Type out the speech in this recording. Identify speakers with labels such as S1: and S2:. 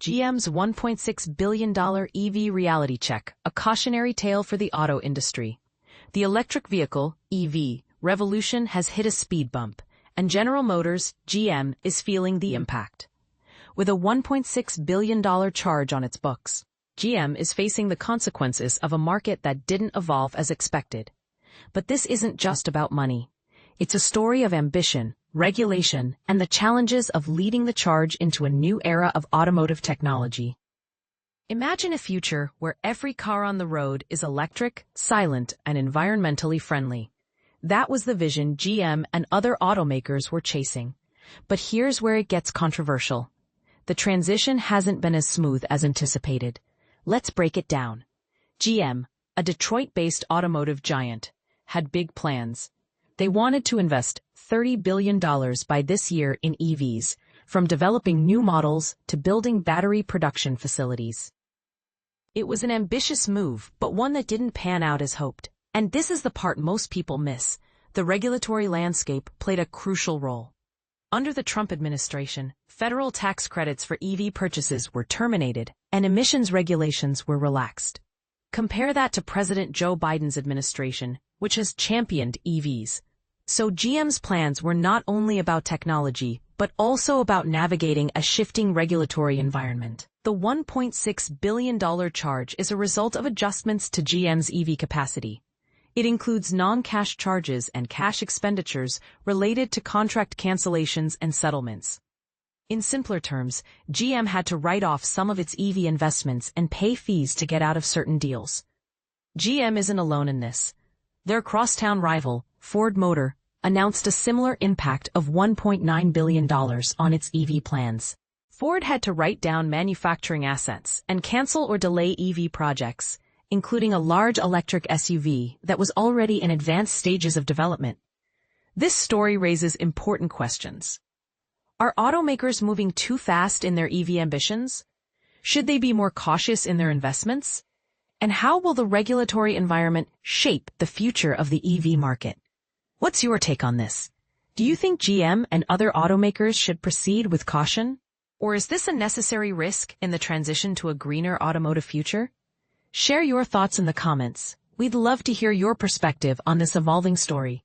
S1: GM's $1.6 billion EV reality check, a cautionary tale for the auto industry. The electric vehicle, EV, revolution has hit a speed bump, and General Motors, GM, is feeling the impact. With a $1.6 billion charge on its books, GM is facing the consequences of a market that didn't evolve as expected. But this isn't just about money. It's a story of ambition, regulation, and the challenges of leading the charge into a new era of automotive technology. Imagine a future where every car on the road is electric, silent, and environmentally friendly. That was the vision GM and other automakers were chasing. But here's where it gets controversial. The transition hasn't been as smooth as anticipated. Let's break it down. GM, a Detroit-based automotive giant, had big plans. They wanted to invest $30 billion by this year in EVs, from developing new models to building battery production facilities. It was an ambitious move, but one that didn't pan out as hoped. And this is the part most people miss. The regulatory landscape played a crucial role. Under the Trump administration, federal tax credits for EV purchases were terminated, and emissions regulations were relaxed. Compare that to President Joe Biden's administration, which has championed EVs. So GM's plans were not only about technology, but also about navigating a shifting regulatory environment. The $1.6 billion charge is a result of adjustments to GM's EV capacity. It includes non-cash charges and cash expenditures related to contract cancellations and settlements. In simpler terms, GM had to write off some of its EV investments and pay fees to get out of certain deals. GM isn't alone in this. Their crosstown rival, Ford Motor, announced a similar impact of $1.9 billion on its EV plans. Ford had to write down manufacturing assets and cancel or delay EV projects, including a large electric SUV that was already in advanced stages of development. This story raises important questions. Are automakers moving too fast in their EV ambitions? Should they be more cautious in their investments? And how will the regulatory environment shape the future of the EV market? What's your take on this? Do you think GM and other automakers should proceed with caution? Or is this a necessary risk in the transition to a greener automotive future? Share your thoughts in the comments. We'd love to hear your perspective on this evolving story.